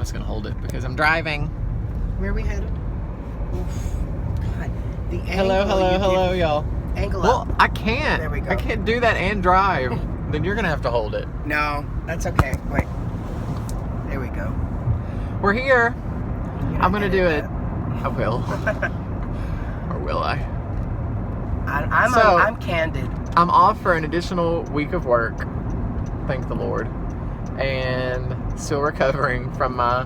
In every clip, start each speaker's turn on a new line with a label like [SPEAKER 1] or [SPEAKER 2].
[SPEAKER 1] just gonna hold it because I'm driving.
[SPEAKER 2] Where are we headed? Oof. God. The angle
[SPEAKER 1] Hello, y'all.
[SPEAKER 2] Angle
[SPEAKER 1] Well,
[SPEAKER 2] up.
[SPEAKER 1] I can't.
[SPEAKER 2] There we go.
[SPEAKER 1] I can't do that and drive. Then you're gonna have to hold it.
[SPEAKER 2] No, that's okay. Wait. There we go.
[SPEAKER 1] We're here.
[SPEAKER 2] You're
[SPEAKER 1] I'm
[SPEAKER 2] not
[SPEAKER 1] gonna do
[SPEAKER 2] edit
[SPEAKER 1] it. I will. Or will I?
[SPEAKER 2] I'm candid.
[SPEAKER 1] I'm off for an additional week of work. Thank the Lord. And still recovering from my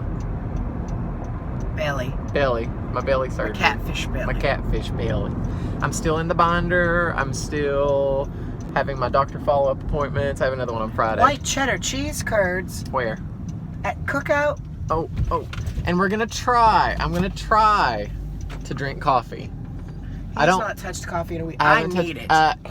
[SPEAKER 2] Belly.
[SPEAKER 1] my belly surgery.
[SPEAKER 2] My catfish belly.
[SPEAKER 1] My catfish belly. I'm still in the binder. I'm still having my doctor follow-up appointments. I have another one on Friday.
[SPEAKER 2] White cheddar cheese curds.
[SPEAKER 1] Where?
[SPEAKER 2] At Cookout.
[SPEAKER 1] Oh. And I'm gonna try to drink coffee.
[SPEAKER 2] He's not touched coffee in a week. I need it.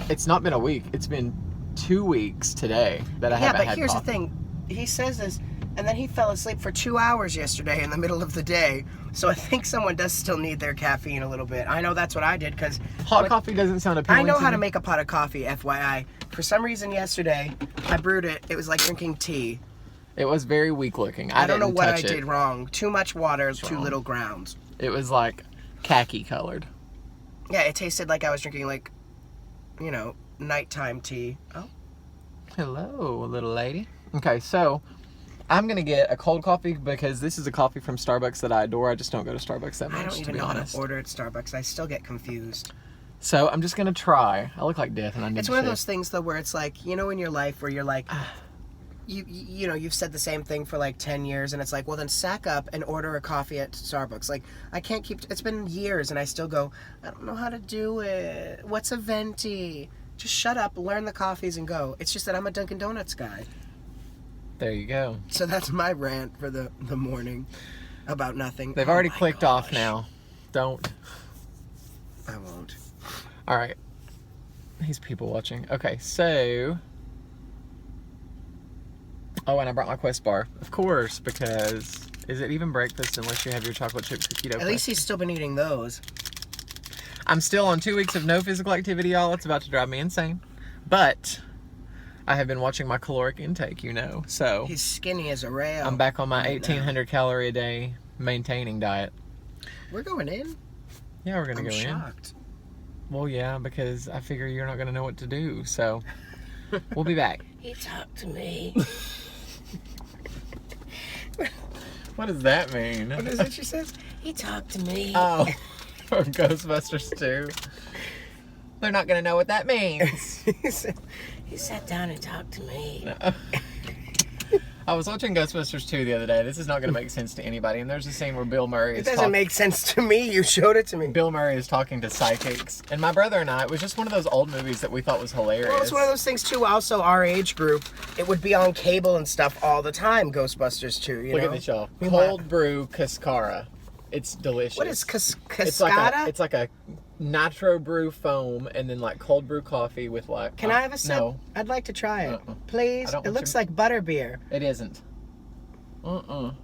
[SPEAKER 1] It's not been a week. It's been 2 weeks today that I haven't had coffee.
[SPEAKER 2] Yeah, but here's the thing. He says this, and then he fell asleep for 2 hours yesterday in the middle of the day. So I think someone does still need their caffeine a little bit. I know that's what I did because
[SPEAKER 1] hot coffee doesn't sound appealing.
[SPEAKER 2] I know how to make a pot of coffee, FYI. For some reason yesterday, I brewed it. It was like drinking tea.
[SPEAKER 1] It was very weak looking.
[SPEAKER 2] I don't know what I did wrong. Too much water, too little grounds.
[SPEAKER 1] It was like khaki colored.
[SPEAKER 2] Yeah, it tasted like I was drinking like, nighttime tea. Oh.
[SPEAKER 1] Hello, little lady. Okay, so I'm going to get a cold coffee because this is a coffee from Starbucks that I adore. I just don't go to Starbucks that much,
[SPEAKER 2] I don't even know how to order at Starbucks. I still get confused.
[SPEAKER 1] So I'm just going to try. I look like death and I need
[SPEAKER 2] It's one of those things, though, where it's like, in your life where you're like, you've said the same thing for like 10 years and it's like, well, then sack up and order a coffee at Starbucks. Like, I can't it's been years and I still go, I don't know how to do it. What's a venti? Just shut up, learn the coffees and go. It's just that I'm a Dunkin' Donuts guy.
[SPEAKER 1] There you go.
[SPEAKER 2] So that's my rant for the morning about nothing.
[SPEAKER 1] They've already clicked off now. Don't.
[SPEAKER 2] I won't.
[SPEAKER 1] All right. These people watching. Okay, so... Oh, and I brought my Quest bar. Of course, because... Is it even breakfast unless you have your chocolate chip cookie dough?
[SPEAKER 2] At least he's still been eating those.
[SPEAKER 1] I'm still on 2 weeks of no physical activity, y'all. It's about to drive me insane. But... I have been watching my caloric intake, so...
[SPEAKER 2] He's skinny as a rail.
[SPEAKER 1] I'm back on my 1,800 calorie a day maintaining diet.
[SPEAKER 2] We're going in?
[SPEAKER 1] Yeah, we're going to go
[SPEAKER 2] shocked.
[SPEAKER 1] in. Well, yeah, because I figure you're not going to know what to do, so... We'll be back.
[SPEAKER 2] He talked to me.
[SPEAKER 1] What does that mean?
[SPEAKER 2] What is it she says? He talked to me.
[SPEAKER 1] Oh, from Ghostbusters 2. They're not going to know what that means.
[SPEAKER 2] He sat down and talked to me.
[SPEAKER 1] No. I was watching Ghostbusters 2 the other day. This is not going to make sense to anybody. And there's a scene where Bill Murray is
[SPEAKER 2] It doesn't make sense to me. You showed it to me.
[SPEAKER 1] Bill Murray is talking to psychics. And my brother and I, it was just one of those old movies that we thought was hilarious.
[SPEAKER 2] Well, it's one of those things, too. Also, our age group, it would be on cable and stuff all the time, Ghostbusters 2,
[SPEAKER 1] Look at this, y'all. Cold brew cascara. It's delicious.
[SPEAKER 2] What is cascada?
[SPEAKER 1] It's like a nitro brew foam and then like cold brew coffee with like...
[SPEAKER 2] Can I have a sip?
[SPEAKER 1] No.
[SPEAKER 2] I'd like to try it. Please? It looks like butterbeer.
[SPEAKER 1] It isn't.
[SPEAKER 2] What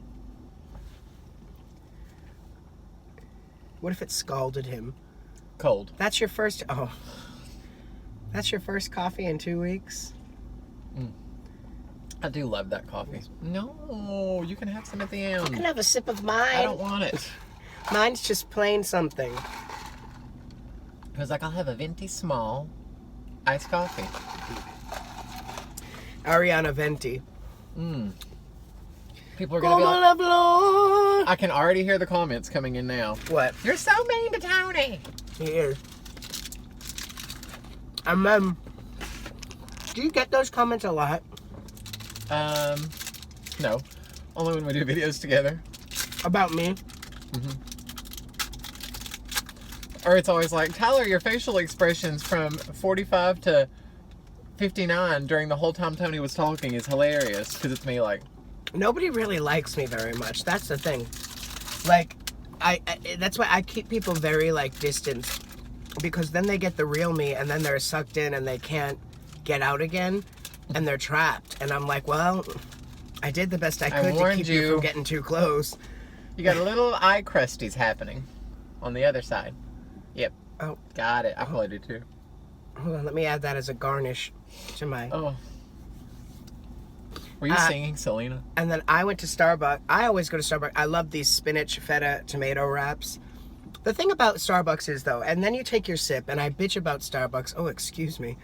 [SPEAKER 2] if it scalded him?
[SPEAKER 1] Cold.
[SPEAKER 2] That's your first... Oh. That's your first coffee in 2 weeks?
[SPEAKER 1] I do love that coffee. No, you can have some at the end.
[SPEAKER 2] You can have a sip of mine.
[SPEAKER 1] I don't want it.
[SPEAKER 2] Mine's just plain something.
[SPEAKER 1] I was like, I'll have a venti small iced coffee.
[SPEAKER 2] Ariana Venti.
[SPEAKER 1] People are going to be like... I can already hear the comments coming in now.
[SPEAKER 2] What?
[SPEAKER 1] You're so mean to Tony.
[SPEAKER 2] He is. Do you get those comments a lot?
[SPEAKER 1] No. Only when we do videos together.
[SPEAKER 2] About me?
[SPEAKER 1] Or it's always like, Tyler, your facial expressions from 45 to 59 during the whole time Tony was talking is hilarious. Because it's me like...
[SPEAKER 2] Nobody really likes me very much. That's the thing. Like, that's why I keep people very, distant. Because then they get the real me, and then they're sucked in, and they can't get out again, and they're trapped. And I'm like, well, I did the best I could to keep you from getting too close.
[SPEAKER 1] You got a little eye crusties happening on the other side. Yep.
[SPEAKER 2] Oh.
[SPEAKER 1] Got it. I probably do too.
[SPEAKER 2] Hold on, let me add that as a garnish to my...
[SPEAKER 1] Oh. Were you singing, Selena?
[SPEAKER 2] And then I went to Starbucks. I always go to Starbucks. I love these spinach feta tomato wraps. The thing about Starbucks is, though, and then you take your sip, and I bitch about Starbucks. Oh, excuse me.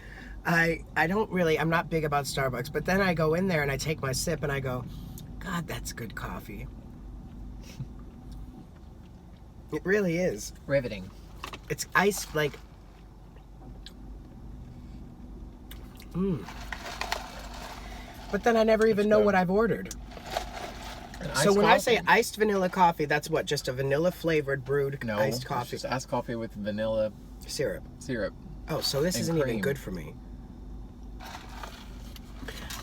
[SPEAKER 2] I'm not big about Starbucks, but then I go in there and I take my sip and I go, God, that's good coffee. It really is.
[SPEAKER 1] Riveting.
[SPEAKER 2] It's iced, like... But then I never even know what I've ordered. So when I say iced vanilla coffee, that's what? Just a vanilla flavored brewed iced coffee?
[SPEAKER 1] It's just iced coffee with vanilla
[SPEAKER 2] syrup.
[SPEAKER 1] Oh,
[SPEAKER 2] so this isn't even good for me.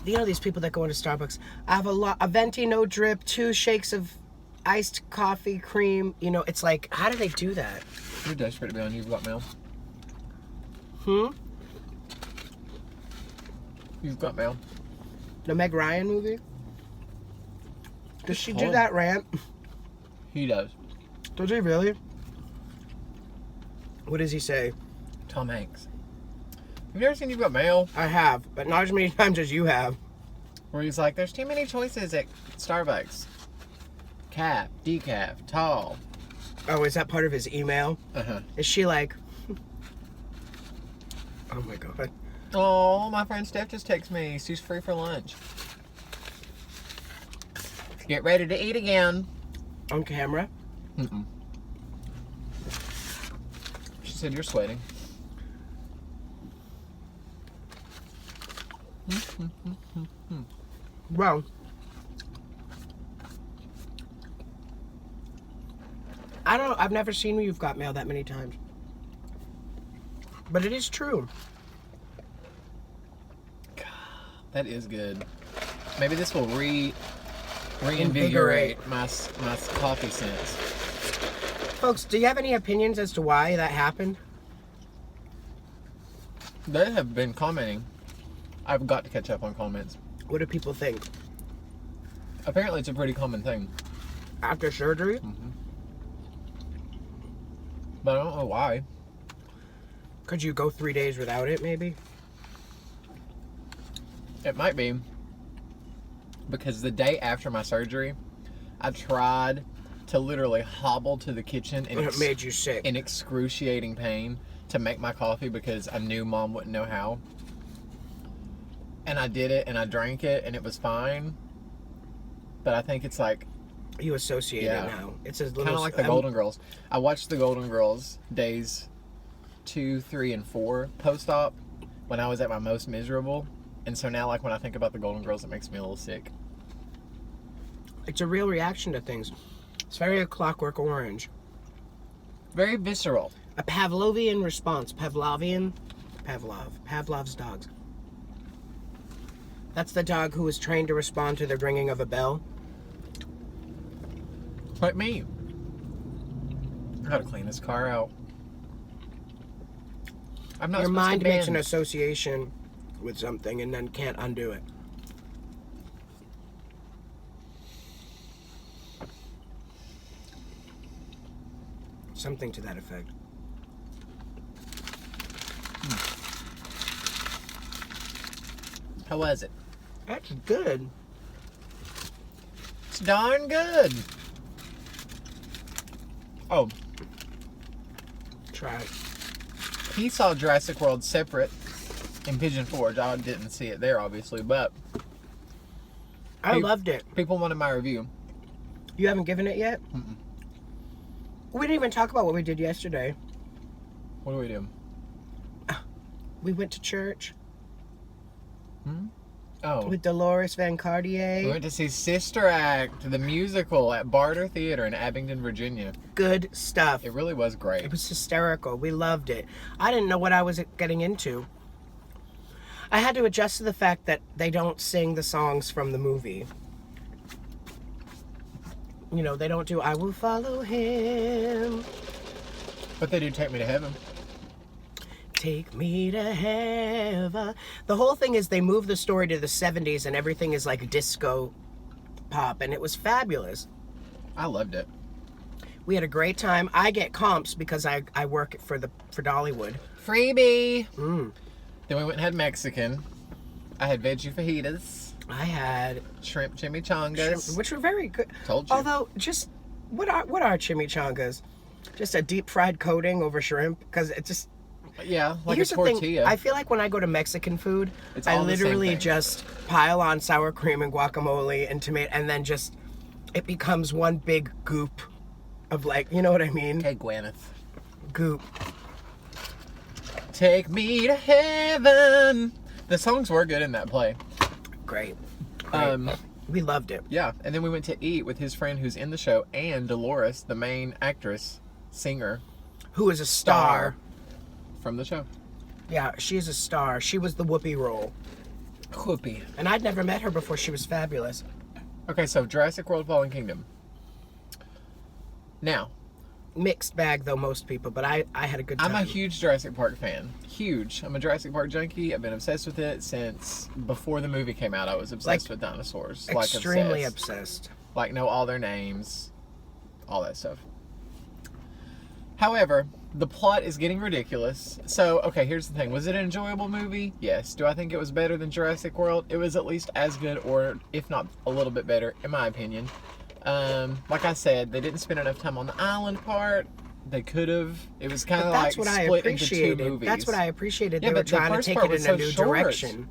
[SPEAKER 2] You know these people that go into Starbucks? I have a venti no drip, 2 shakes of iced coffee cream. You know, it's like, how do they do that?
[SPEAKER 1] You're desperate to be on You've Got Mail. You've Got Mail.
[SPEAKER 2] The Meg Ryan movie? Does she do that rant?
[SPEAKER 1] He does.
[SPEAKER 2] Does he really? What does he say?
[SPEAKER 1] Tom Hanks. Have you ever seen You've Got Mail?
[SPEAKER 2] I have, but not as many times as you have.
[SPEAKER 1] Where he's like, there's too many choices at Starbucks. Cap, decaf, tall.
[SPEAKER 2] Oh, is that part of his email?
[SPEAKER 1] Uh-huh.
[SPEAKER 2] Is she like... Oh my God.
[SPEAKER 1] Oh, my friend Steph just texted me. She's free for lunch. Get ready to eat again.
[SPEAKER 2] On camera?
[SPEAKER 1] Mm-mm. She said you're sweating.
[SPEAKER 2] Well, I've never seen You've Got Mail that many times. But it is true.
[SPEAKER 1] That is good. Maybe this will reinvigorate my coffee sense.
[SPEAKER 2] Folks, do you have any opinions as to why that happened?
[SPEAKER 1] They have been commenting. I've got to catch up on comments.
[SPEAKER 2] What do people think?
[SPEAKER 1] Apparently it's a pretty common thing.
[SPEAKER 2] After surgery?
[SPEAKER 1] Mm-hmm. But I don't know why.
[SPEAKER 2] Could you go 3 days without it, maybe?
[SPEAKER 1] It might be. Because the day after my surgery, I tried to literally hobble to the kitchen
[SPEAKER 2] And it made you sick.
[SPEAKER 1] in excruciating pain to make my coffee because I knew Mom wouldn't know how. And I did it and I drank it and it was fine. But I think it's like...
[SPEAKER 2] You associate it now. It's a little...
[SPEAKER 1] Kind of like the Golden Girls. I watched the Golden Girls days 2, 3, and 4 post-op when I was at my most miserable. And so now, like, when I think about the Golden Girls, it makes me a little sick.
[SPEAKER 2] It's a real reaction to things. It's very a Clockwork Orange.
[SPEAKER 1] Very visceral.
[SPEAKER 2] A Pavlovian response. Pavlov's dogs. That's the dog who was trained to respond to the ringing of a bell.
[SPEAKER 1] Like me. I gotta clean this car out. I'm not
[SPEAKER 2] Your
[SPEAKER 1] supposed
[SPEAKER 2] mind
[SPEAKER 1] to
[SPEAKER 2] makes an
[SPEAKER 1] bend.
[SPEAKER 2] association with something and then can't undo it. Something to that effect.
[SPEAKER 1] How was it?
[SPEAKER 2] That's good.
[SPEAKER 1] It's darn good. Oh,
[SPEAKER 2] Try it.
[SPEAKER 1] he saw Jurassic World separate in Pigeon Forge. I didn't see it there, obviously, but
[SPEAKER 2] I loved it.
[SPEAKER 1] people wanted my review.
[SPEAKER 2] You haven't given it yet?
[SPEAKER 1] Mm-mm.
[SPEAKER 2] We didn't even talk about what we did yesterday.
[SPEAKER 1] What do we do?
[SPEAKER 2] We went to church
[SPEAKER 1] Oh,
[SPEAKER 2] with Dolores Van Cartier.
[SPEAKER 1] we went to see Sister Act, the musical, at Barter Theater in Abingdon, Virginia.
[SPEAKER 2] Good stuff.
[SPEAKER 1] It really was great.
[SPEAKER 2] It was hysterical. We loved it. I didn't know what I was getting into. I had to adjust to the fact that they don't sing the songs from the movie. You know, they don't do I Will Follow Him.
[SPEAKER 1] But they do Take Me to Heaven.
[SPEAKER 2] Take me to heaven. The whole thing is they move the story to the 70s and everything is like disco pop, and it was fabulous.
[SPEAKER 1] I loved it.
[SPEAKER 2] We had a great time. I get comps because I work for Dollywood.
[SPEAKER 1] Freebie.
[SPEAKER 2] Mm.
[SPEAKER 1] Then we went and had Mexican. I had veggie fajitas.
[SPEAKER 2] I had
[SPEAKER 1] Shrimp chimichangas.
[SPEAKER 2] which were very good.
[SPEAKER 1] Told you.
[SPEAKER 2] Although, just what are chimichangas? Just a deep fried coating over shrimp? Because it just.
[SPEAKER 1] Yeah, like
[SPEAKER 2] Here's
[SPEAKER 1] a
[SPEAKER 2] the thing.
[SPEAKER 1] tortilla.
[SPEAKER 2] I feel like when I go to Mexican food,
[SPEAKER 1] It's
[SPEAKER 2] I
[SPEAKER 1] all the same
[SPEAKER 2] literally
[SPEAKER 1] thing.
[SPEAKER 2] just pile on sour cream and guacamole and tomato, and then just it becomes one big goop of, like, you know what I mean?
[SPEAKER 1] Okay, Gwyneth.
[SPEAKER 2] Goop.
[SPEAKER 1] Take me to heaven. The songs were good in that play.
[SPEAKER 2] Great. We loved it.
[SPEAKER 1] Yeah, and then we went to eat with his friend who's in the show and Dolores, the main actress, singer,
[SPEAKER 2] Who is a star?
[SPEAKER 1] from the show.
[SPEAKER 2] Yeah, she is a star. She was the Whoopi role.
[SPEAKER 1] Whoopi.
[SPEAKER 2] And I'd never met her before. She was fabulous.
[SPEAKER 1] Okay, so Jurassic World Fallen Kingdom. Now,
[SPEAKER 2] Mixed bag, though, most people, but I had a good time.
[SPEAKER 1] I'm a huge Jurassic Park fan. Huge. I'm a Jurassic Park junkie. I've been obsessed with it since before the movie came out. I was obsessed with dinosaurs.
[SPEAKER 2] Extremely
[SPEAKER 1] like
[SPEAKER 2] obsessed.
[SPEAKER 1] Like know all their names. All that stuff. However, the plot is getting ridiculous. So, okay, here's the thing. Was it an enjoyable movie? Yes. Do I think it was better than Jurassic World? It was at least as good, or if not a little bit better, in my opinion. Like I said, they didn't spend enough time on the island part. They could have. It was kind of like split into two movies.
[SPEAKER 2] That's what I appreciated.
[SPEAKER 1] Yeah,
[SPEAKER 2] They were
[SPEAKER 1] but the
[SPEAKER 2] trying to
[SPEAKER 1] first
[SPEAKER 2] take
[SPEAKER 1] part
[SPEAKER 2] it
[SPEAKER 1] was
[SPEAKER 2] in a
[SPEAKER 1] so
[SPEAKER 2] new
[SPEAKER 1] short.
[SPEAKER 2] direction.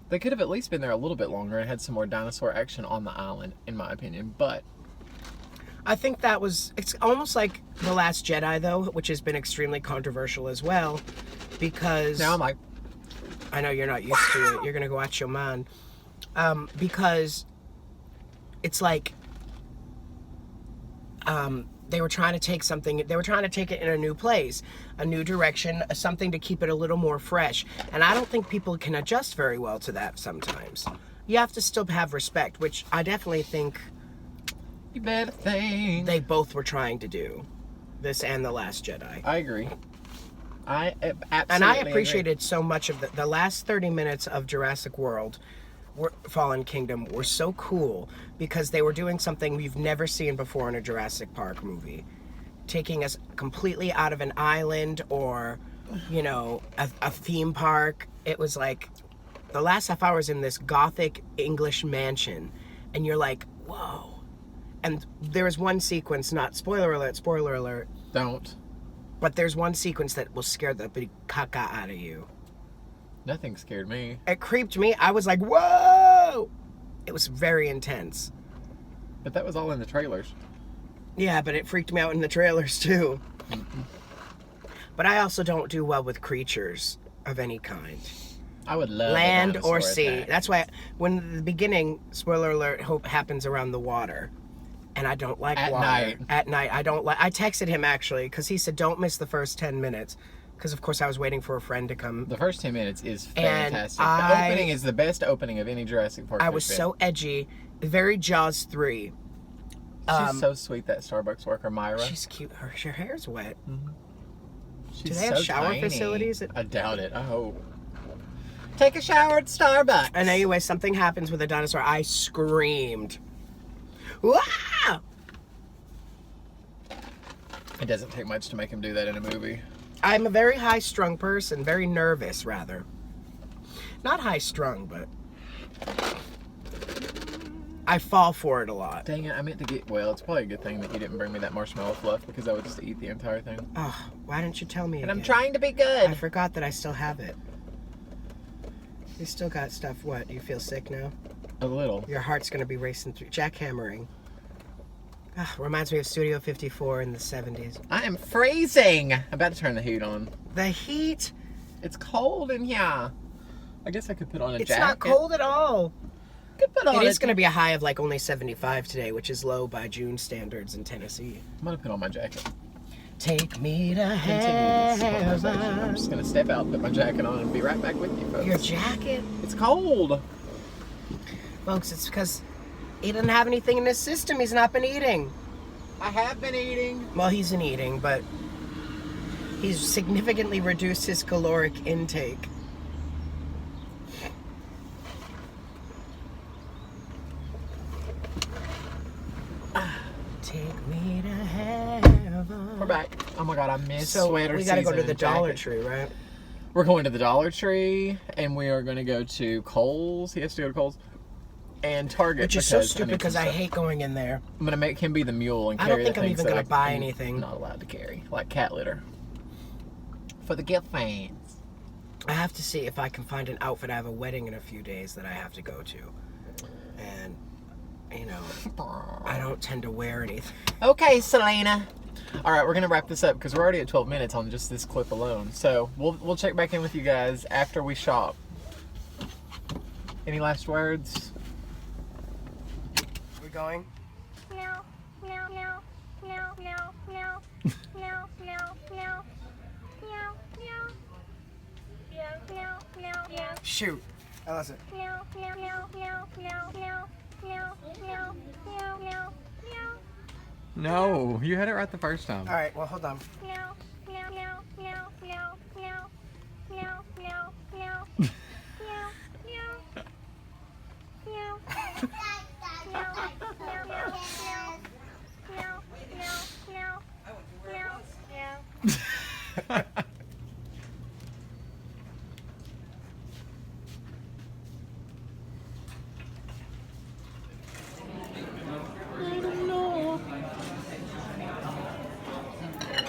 [SPEAKER 1] They could have at least been there a little bit longer and had some more dinosaur action on the island, in my opinion. But
[SPEAKER 2] I think that was, it's almost like The Last Jedi, though, which has been extremely controversial as well, because
[SPEAKER 1] now I'm like,
[SPEAKER 2] I know you're not used to it. You're going to go out your mind. Because it's like they were trying to take something, they were trying to take it in a new place, a new direction, something to keep it a little more fresh. And I don't think people can adjust very well to that sometimes. You have to still have respect, which I definitely think
[SPEAKER 1] you better think.
[SPEAKER 2] they both were trying to do. This and The Last Jedi.
[SPEAKER 1] I agree. I absolutely
[SPEAKER 2] And I
[SPEAKER 1] agree.
[SPEAKER 2] appreciated so much of the last 30 minutes of Jurassic World, Fallen Kingdom, were so cool because they were doing something we've never seen before in a Jurassic Park movie. Taking us completely out of an island or, you know, a theme park. It was like the last half hour is in this gothic English mansion, and you're like, whoa. And there was one sequence, not spoiler alert,
[SPEAKER 1] Don't.
[SPEAKER 2] but there's one sequence that will scare the big caca out of you.
[SPEAKER 1] Nothing scared me.
[SPEAKER 2] It creeped me. I was like, whoa! It was very intense.
[SPEAKER 1] But that was all in the trailers.
[SPEAKER 2] Yeah, but it freaked me out in the trailers too. But I also don't do well with creatures of any kind.
[SPEAKER 1] I would love
[SPEAKER 2] Land
[SPEAKER 1] a dinosaur
[SPEAKER 2] or sea.
[SPEAKER 1] attack.
[SPEAKER 2] That's why when the beginning, spoiler alert, hope happens around the water. And I don't like
[SPEAKER 1] At
[SPEAKER 2] water.
[SPEAKER 1] night.
[SPEAKER 2] At night. I don't like. I texted him actually because he said don't miss the first 10 minutes. Because of course I was waiting for a friend to come.
[SPEAKER 1] The first 10 minutes is
[SPEAKER 2] And
[SPEAKER 1] fantastic. The
[SPEAKER 2] I-
[SPEAKER 1] opening is the best opening of any Jurassic Park.
[SPEAKER 2] I was
[SPEAKER 1] there's
[SPEAKER 2] so edgy. Very Jaws 3.
[SPEAKER 1] been. She's so sweet, that Starbucks worker, Myra.
[SPEAKER 2] She's cute. Her hair's wet.
[SPEAKER 1] She's
[SPEAKER 2] Do they have
[SPEAKER 1] so
[SPEAKER 2] shower
[SPEAKER 1] tiny.
[SPEAKER 2] facilities?
[SPEAKER 1] I doubt it. I hope. Take a shower at Starbucks.
[SPEAKER 2] And anyway, something happens with a dinosaur. I screamed. Wah!
[SPEAKER 1] It doesn't take much to make him do that in a movie.
[SPEAKER 2] I'm a very high-strung person. Very nervous, rather. Not high-strung, but I fall for it a lot.
[SPEAKER 1] Dang it, I meant to get... Well, it's probably a good thing that you didn't bring me that marshmallow fluff because I would just eat the entire thing.
[SPEAKER 2] Oh, why didn't you tell me
[SPEAKER 1] And
[SPEAKER 2] again?
[SPEAKER 1] I'm trying to be
[SPEAKER 2] I
[SPEAKER 1] good.
[SPEAKER 2] forgot that I still have it. You still got stuff. What? You feel sick now?
[SPEAKER 1] A little.
[SPEAKER 2] Your heart's gonna be racing through. Jackhammering. Reminds me of Studio 54 in the 70s.
[SPEAKER 1] I am freezing. I'm about to turn the heat on.
[SPEAKER 2] The heat.
[SPEAKER 1] It's cold in here. I guess I could put on a
[SPEAKER 2] It's
[SPEAKER 1] jacket.
[SPEAKER 2] not cold at all.
[SPEAKER 1] Could put on
[SPEAKER 2] It is
[SPEAKER 1] a-
[SPEAKER 2] going to be a high of like only 75 today, which is low by June standards in Tennessee.
[SPEAKER 1] I'm gonna put on my jacket.
[SPEAKER 2] Take me to
[SPEAKER 1] Continue this conversation. I'm
[SPEAKER 2] heaven.
[SPEAKER 1] just gonna step out, put my jacket on, and be right back with you, folks.
[SPEAKER 2] Your jacket?
[SPEAKER 1] It's cold.
[SPEAKER 2] Folks, it's because he doesn't have anything in his system. He's not been eating.
[SPEAKER 1] I have been eating.
[SPEAKER 2] Well, he's been eating, but he's significantly reduced his caloric intake. Take me to heaven.
[SPEAKER 1] We're back. Oh my god, I miss
[SPEAKER 2] So
[SPEAKER 1] sweater
[SPEAKER 2] we gotta go
[SPEAKER 1] season
[SPEAKER 2] to the
[SPEAKER 1] and
[SPEAKER 2] Dollar
[SPEAKER 1] jacket.
[SPEAKER 2] Tree, right?
[SPEAKER 1] We're going to the Dollar Tree, and we are going to go to Kohl's. He has to go to Kohl's. and Target.
[SPEAKER 2] Which is so
[SPEAKER 1] because
[SPEAKER 2] stupid
[SPEAKER 1] need
[SPEAKER 2] because
[SPEAKER 1] some
[SPEAKER 2] I
[SPEAKER 1] stuff.
[SPEAKER 2] hate going in there.
[SPEAKER 1] I'm gonna make him be the mule and
[SPEAKER 2] I
[SPEAKER 1] carry
[SPEAKER 2] don't think
[SPEAKER 1] the
[SPEAKER 2] I'm
[SPEAKER 1] things
[SPEAKER 2] even
[SPEAKER 1] that
[SPEAKER 2] gonna buy
[SPEAKER 1] I'm
[SPEAKER 2] anything.
[SPEAKER 1] Not allowed to carry, like cat litter. For the gift fans.
[SPEAKER 2] I have to see if I can find an outfit. I have a wedding in a few days that I have to go to. And, you know, I don't tend to wear anything.
[SPEAKER 1] Okay, Selena. All right, we're gonna wrap this up because we're already at 12 minutes on just this clip alone. So we'll check back in with you guys after we shop. Any last words?
[SPEAKER 2] We going?
[SPEAKER 3] No, no, no, no, no, no, no, no, no, no, no, no, no, no.
[SPEAKER 2] Shoot. I lost it.
[SPEAKER 3] No, no, no, no, no, no, no, no, no, no, no.
[SPEAKER 4] No, you had it right the first time.
[SPEAKER 2] All right, well, hold on.
[SPEAKER 3] No, no, no, no, no, no, no, no, no, no, no, no.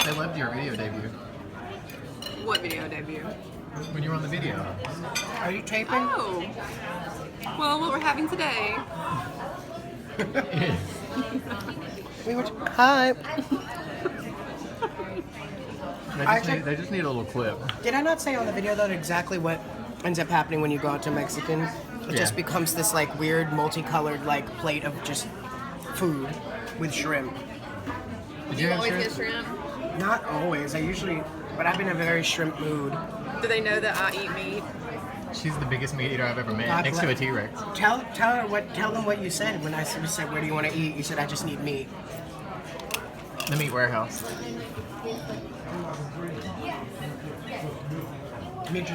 [SPEAKER 1] They loved your video debut.
[SPEAKER 5] What video debut?
[SPEAKER 1] When you were on the video.
[SPEAKER 2] Are you taping?
[SPEAKER 5] Oh. Well, what we're having today.
[SPEAKER 2] We were. Hi.
[SPEAKER 4] They just need a little clip.
[SPEAKER 2] Did I not say on the video though exactly what ends up happening when you go out to Mexican? It just becomes this like weird multicolored like plate of just food with shrimp.
[SPEAKER 1] Did
[SPEAKER 5] Do you
[SPEAKER 1] have
[SPEAKER 5] always
[SPEAKER 1] shrimp?
[SPEAKER 5] get shrimp?
[SPEAKER 2] Not always. I usually, but I've been in a very shrimp mood.
[SPEAKER 5] Do they know that I eat meat?
[SPEAKER 1] She's the biggest meat eater I've ever met,
[SPEAKER 2] God
[SPEAKER 1] next to a
[SPEAKER 2] bless-
[SPEAKER 1] T-Rex.
[SPEAKER 2] Tell them what you said when I said where do you want to eat? You said I just need meat.
[SPEAKER 1] The meat warehouse.
[SPEAKER 2] Me too.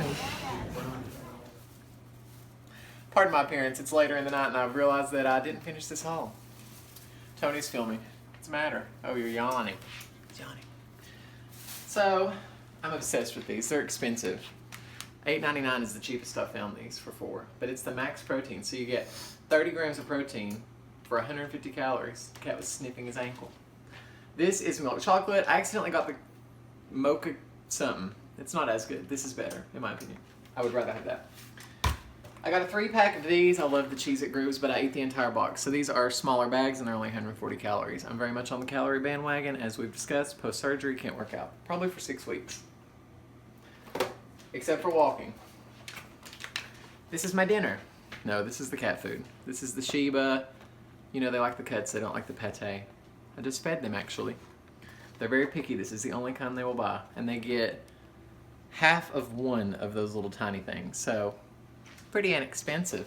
[SPEAKER 1] Pardon my appearance. It's later in the night, and I've realized that I didn't finish this haul. Tony's filming. What's the matter? Oh, you're yawning. Yawning. So, I'm obsessed with these. They're expensive. $8.99 is the cheapest I found these for 4, but it's the max protein, so you get 30 grams of protein for 150 calories. The cat was sniffing his ankle. This is milk chocolate. I accidentally got the mocha something. It's not as good. This is better, in my opinion. I would rather have that. I got a 3-pack of these. I love the Cheez-It Grooves, but I ate the entire box. So these are smaller bags, and they're only 140 calories. I'm very much on the calorie bandwagon. As we've discussed, post-surgery, can't work out. Probably for 6 weeks. Except for walking. This is my dinner. No, this is the cat food. This is the Shiba. You know, they like the cuts. They don't like the pate. I just fed them, actually. They're very picky. This is the only kind they will buy. And they get half of one of those little tiny things. So, pretty inexpensive.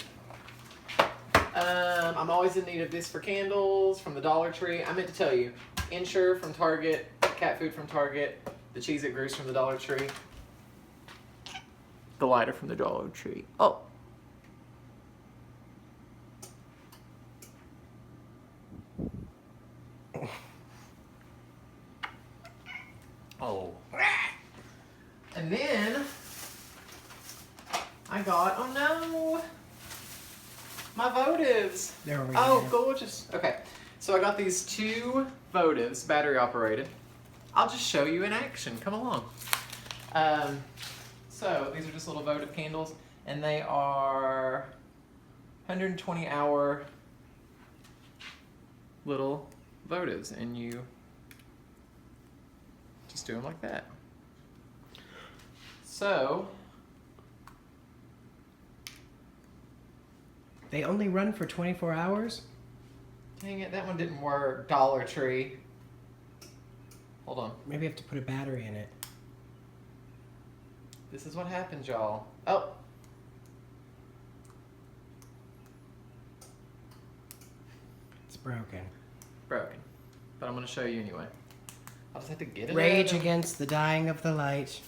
[SPEAKER 1] I'm always in need of this for candles from the Dollar Tree. I meant to tell you. Ensure from Target. Cat food from Target. The Cheez-It Grooves from the Dollar Tree. The lighter from the Dollar Tree. Oh. Oh. And then I got, oh no, my votives.
[SPEAKER 2] They're over
[SPEAKER 1] Oh,
[SPEAKER 2] here.
[SPEAKER 1] gorgeous. Okay, so I got these 2 votives, battery operated. I'll just show you in action. Come along. So these are just little votive candles, and they are 120 hour little votives, and you just do them like that. So
[SPEAKER 2] They only run for 24 hours?
[SPEAKER 1] dang it, that one didn't work. Dollar Tree. Hold on.
[SPEAKER 2] Maybe I have to put a battery in it.
[SPEAKER 1] This is what happens, y'all. Oh.
[SPEAKER 2] It's broken.
[SPEAKER 1] Broken. But I'm going to show you anyway. I'll just have to get it
[SPEAKER 2] Rage
[SPEAKER 1] out.
[SPEAKER 2] against the dying of the light.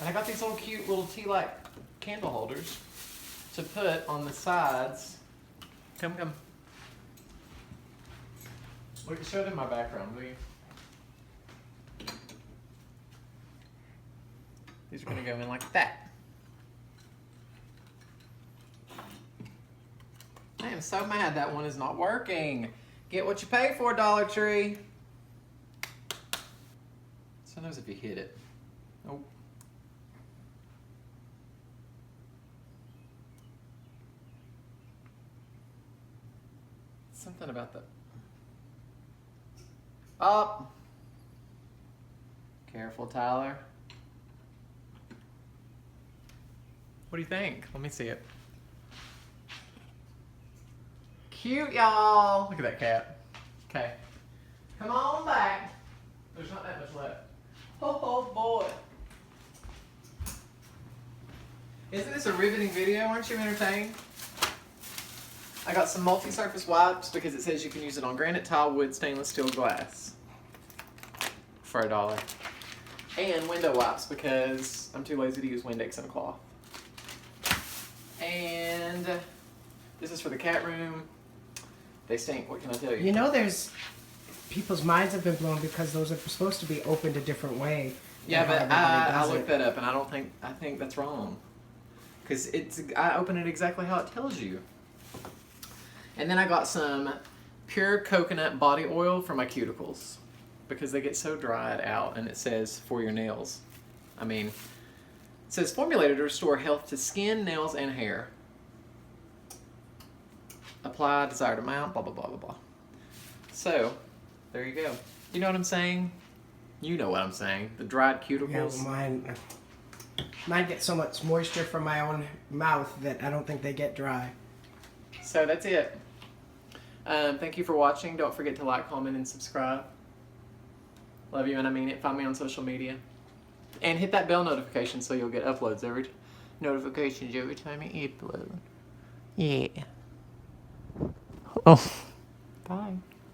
[SPEAKER 1] And I got these little cute little tea-light candle holders to put on the sides. Come. Look, show them my background, will you? These are going to go in like that. I am so mad that one is not working. Get what you pay for, Dollar Tree. Sometimes if you hit it. Oh. Something about the... Up. Careful, Tyler. What do you think? Let me see it. Cute, y'all. Look at that cat. Okay. Come on back. There's not that much left. Oh boy. Isn't this a riveting video? Aren't you entertained? I got some multi-surface wipes because it says you can use it on granite, tile, wood, stainless steel, glass for $1. And window wipes because I'm too lazy to use Windex and a cloth. And this is for the cat room. They stink, what can I tell you?
[SPEAKER 2] You know, there's people's minds have been blown because those are supposed to be opened a different way.
[SPEAKER 1] Yeah,
[SPEAKER 2] than
[SPEAKER 1] but
[SPEAKER 2] how everybody
[SPEAKER 1] I
[SPEAKER 2] does
[SPEAKER 1] looked
[SPEAKER 2] it.
[SPEAKER 1] that up and I think that's wrong. Because I open it exactly how it tells you. And then I got some pure coconut body oil for my cuticles because they get so dried out, and it says for your nails. I mean, it says formulated to restore health to skin, nails, and hair. Apply desired amount, blah, blah, blah, blah, blah. So, there you go. You know what I'm saying? You know what I'm saying. The dried
[SPEAKER 2] Yeah,
[SPEAKER 1] cuticles.
[SPEAKER 2] well, mine get so much moisture from my own mouth that I don't think they get dry.
[SPEAKER 1] So that's it. Thank you for watching. Don't forget to like, comment, and subscribe. Love you and I mean it. Find me on social media. And hit that bell notification so you'll get uploads notifications every time you upload. Yeah. Oh. Bye.